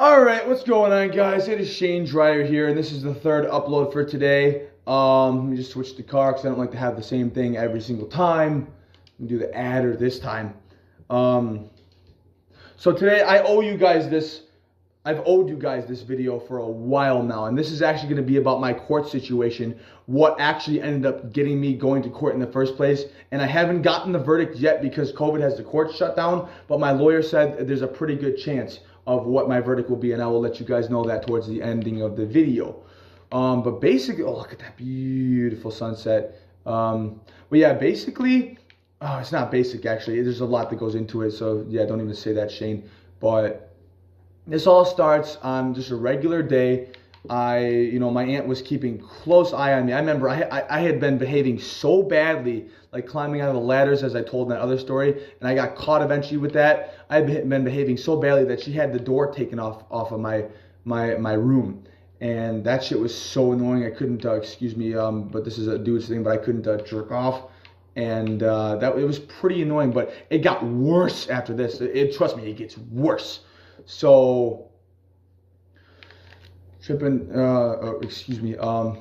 Alright, what's going on, guys? It is Shane Dryer here, and this is the third upload for today. Let me just switch the car because I don't like to have the same thing every single time. Let me do the adder this time. So today I owe you guys this. I've owed you guys this video for a while now, and this is actually going to be about my court situation, what actually ended up getting me going to court in the first place. And I haven't gotten the verdict yet because COVID has the court shut down, but my lawyer said there's a pretty good chance of what my verdict will be, and I will let you guys know that towards the ending of the video. But basically, oh, look at that beautiful sunset. But yeah, basically, oh, it's not basic actually. There's a lot that goes into it, so yeah, don't even say that, Shane. But this all starts on just a regular day. My aunt was keeping close eye on me. I remember I had been behaving so badly, like climbing out of the ladders, as I told in that other story, and I got caught eventually with that. I had been behaving so badly that she had the door taken off of my room, and that shit was so annoying. I couldn't, excuse me, but this is a dude's thing, but I couldn't jerk off, and it was pretty annoying. But it got worse after this. Trust me, it gets worse. So, excuse me, I'm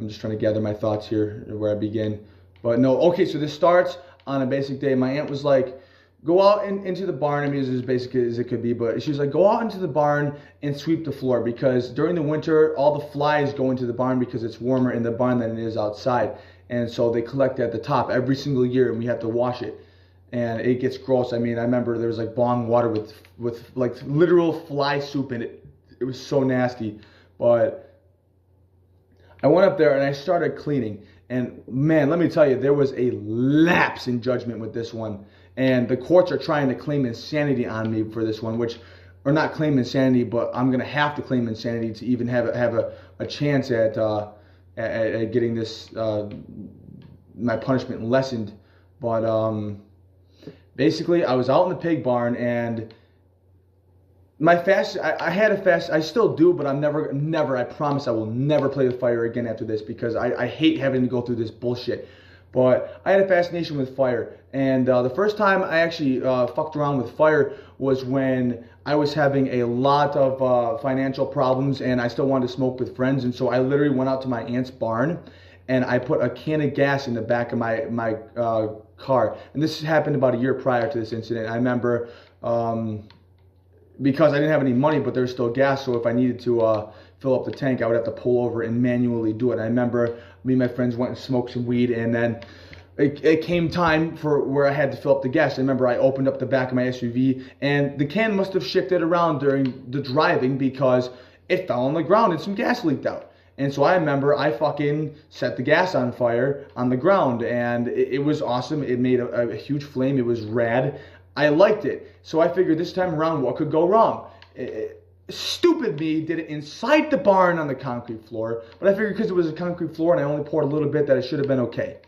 just trying to gather my thoughts here where I begin. But no, okay, so this starts on a basic day. My aunt was like, go out into the barn. I mean, it's as basic as it could be, but she was like, go out into the barn and sweep the floor, because during the winter, all the flies go into the barn because it's warmer in the barn than it is outside. And so they collect at the top every single year, and we have to wash it. And it gets gross. I mean, I remember there was like bong water with like literal fly soup in it. It was so nasty. But I went up there and I started cleaning. And man, let me tell you, there was a lapse in judgment with this one. And the courts are trying to claim insanity on me for this one, or not claim insanity, but I'm gonna have to claim insanity to even have a chance at getting this my punishment lessened. But basically, I was out in the pig barn, and my fast, I had a fast, I still do, but I'm never, I promise I will never play with fire again after this, because I hate having to go through this bullshit. But I had a fascination with fire, and the first time I actually fucked around with fire was when I was having a lot of financial problems, and I still wanted to smoke with friends, and so I literally went out to my aunt's barn, and I put a can of gas in the back of my car. And this happened about a year prior to this incident. I remember because I didn't have any money, but there was still gas, so if I needed to fill up the tank, I would have to pull over and manually do it. I remember me and my friends went and smoked some weed, and then it came time for where I had to fill up the gas. I remember I opened up the back of my SUV, and the can must have shifted around during the driving because it fell on the ground and some gas leaked out. And so I remember I fucking set the gas on fire on the ground, and it was awesome. It made a huge flame. It was rad. I liked it. So I figured this time around, what could go wrong? Stupid me did it inside the barn on the concrete floor, but I figured because it was a concrete floor and I only poured a little bit that it should have been okay.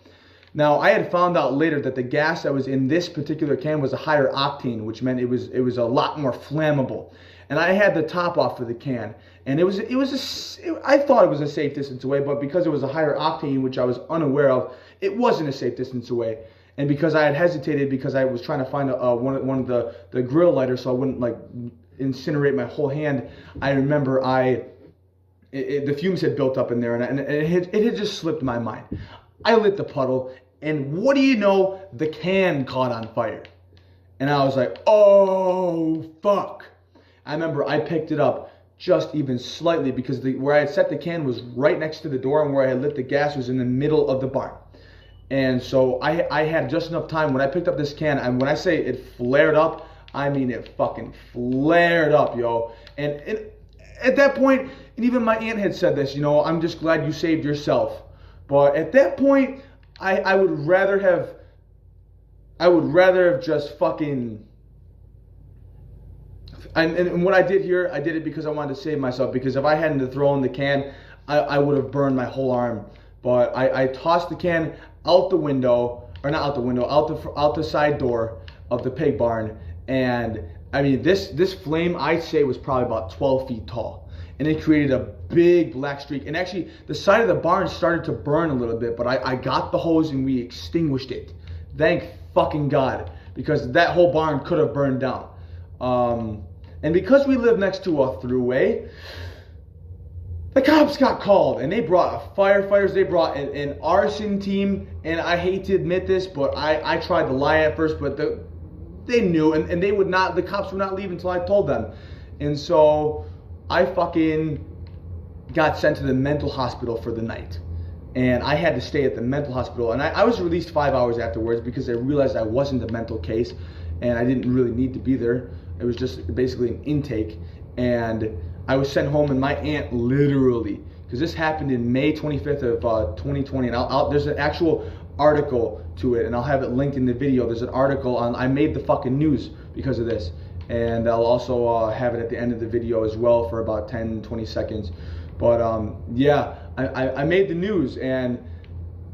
Now, I had found out later that the gas that was in this particular can was a higher octane, which meant it was a lot more flammable. And I had the top off of the can, and I thought it was a safe distance away, but because it was a higher octane, which I was unaware of, it wasn't a safe distance away. And because I had hesitated, because I was trying to find one of the grill lighters so I wouldn't like incinerate my whole hand, I remember the fumes had built up in there, and it had just slipped my mind. I lit the puddle, and what do you know? The can caught on fire. And I was like, oh, fuck. I remember I picked it up just even slightly because where I had set the can was right next to the door, and where I had lit the gas was in the middle of the barn. And so I had just enough time when I picked up this can, and when I say it flared up, I mean it fucking flared up, yo. And at that point, and even my aunt had said this, I'm just glad you saved yourself. But at that point, I would rather have just fucking, and what I did here, I did it because I wanted to save myself, because if I hadn't thrown the can, I would have burned my whole arm. But I tossed the can out the window, or not out the window, out the side door of the pig barn, and I mean this flame, I'd say, was probably about 12 feet tall, and it created a big black streak. And actually, the side of the barn started to burn a little bit, but I got the hose and we extinguished it. Thank fucking God, because that whole barn could have burned down. And because we live next to a thruway, the cops got called, and they brought firefighters, they brought an arson team, and I hate to admit this, but I tried to lie at first, but they knew, and they would not, the cops would not leave until I told them. And so I fucking got sent to the mental hospital for the night. And I had to stay at the mental hospital, and I was released 5 hours afterwards because I realized I wasn't a mental case, and I didn't really need to be there. It was just basically an intake, and I was sent home, and my aunt literally, because this happened in May 25th of 2020, and there's an actual article to it, and I'll have it linked in the video. There's an article on, I made the fucking news because of this, and I'll also have it at the end of the video as well for about 10-20 seconds. But yeah, I made the news, and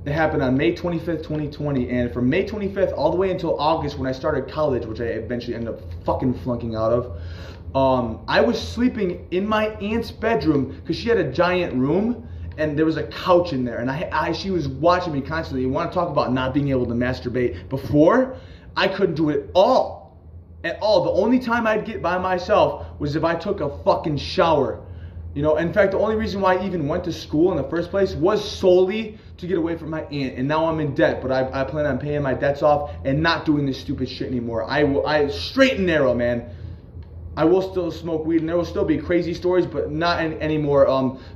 it happened on May 25th, 2020, and from May 25th all the way until August when I started college, which I eventually ended up fucking flunking out of, I was sleeping in my aunt's bedroom because she had a giant room and there was a couch in there, and she was watching me constantly. You want to talk about not being able to masturbate before? I couldn't do it at all. The only time I'd get by myself was if I took a fucking shower. You know, in fact, the only reason why I even went to school in the first place was solely to get away from my aunt, and now I'm in debt, but I plan on paying my debts off and not doing this stupid shit anymore. I straight and narrow, man. I will still smoke weed, and there will still be crazy stories, but not anymore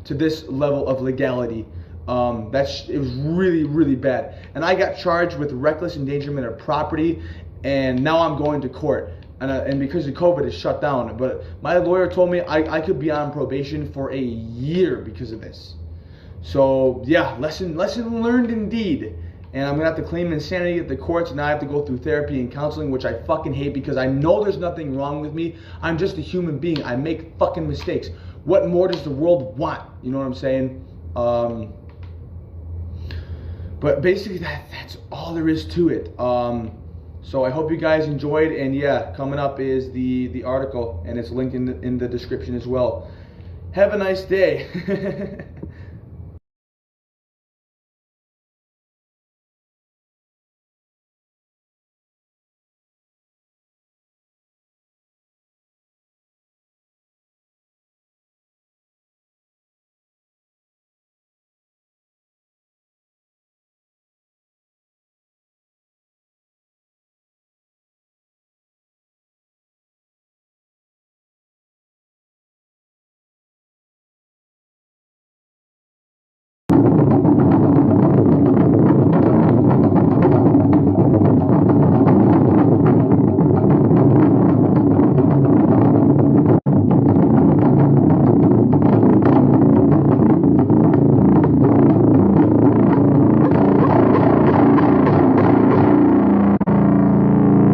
to this level of legality. It was really, really bad. And I got charged with reckless endangerment of property, and now I'm going to court. And because of COVID, it's shut down. But my lawyer told me I could be on probation for a year because of this. So yeah, lesson learned indeed. And I'm gonna have to claim insanity at the courts, and I have to go through therapy and counseling, which I fucking hate because I know there's nothing wrong with me. I'm just a human being. I make fucking mistakes. What more does the world want? You know what I'm saying? But basically that's all there is to it. So I hope you guys enjoyed, and yeah, coming up is the article, and it's linked in the description as well. Have a nice day.